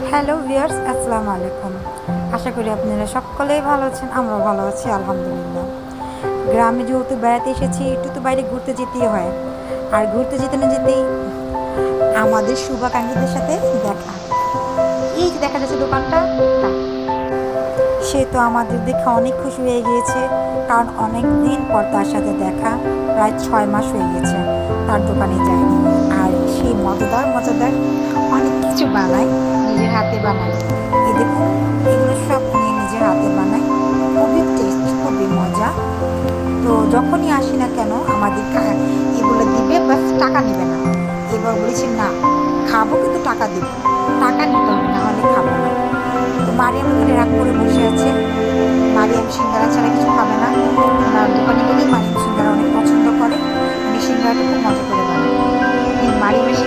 Hello viewers, আসসালামু আলাইকুম। আশা করি আপনারা সকলেই ভালো আছেন, আমরাও ভালো আছি আলহামদুলিল্লাহ। গ্রামে যেহেতু বেড়াতে এসেছি, একটু তো বাইরে ঘুরতে যেতেই হয়। আর ঘুরতে যেতে না যেতেই আমাদের শুভাকাঙ্ক্ষীদের সাথে দেখা। এই যে দেখা যাচ্ছে দোকানটা, সে তো আমাদের দেখে অনেক খুশি হয়ে গিয়েছে, কারণ অনেক দিন পর তার সাথে দেখা, প্রায় 6 মাস হয়ে গেছে তার দোকানে যায়নি। আর সেই মজাদার মজাদার অনেক কিছু বানায়, নিজের হাতে বানায়। এই দেখুন, এগুলো সব নিয়ে নিজের হাতে বানায়, খুবই টেস্ট, খুবই মজা। তো যখনই আসি না কেন আমাদের এগুলো দিবে, বাস টাকা নেবে না। এবার বলেছি না, খাবো কিন্তু টাকা দিব, টাকা নিতে হবে, না হলে খাবো না। তো মারিয়াম ওখানে রাগ করে বসে আছে। মারিয়াম সিঙ্গারা ছাড়া কিছু খাবে না। ওনার দোকানে গেলেই মারিয়াম সিঙ্গারা অনেক পছন্দ করে, উনি সিঙ্গারাটা খুব মজা করে বানায়। এই মারিয়ামের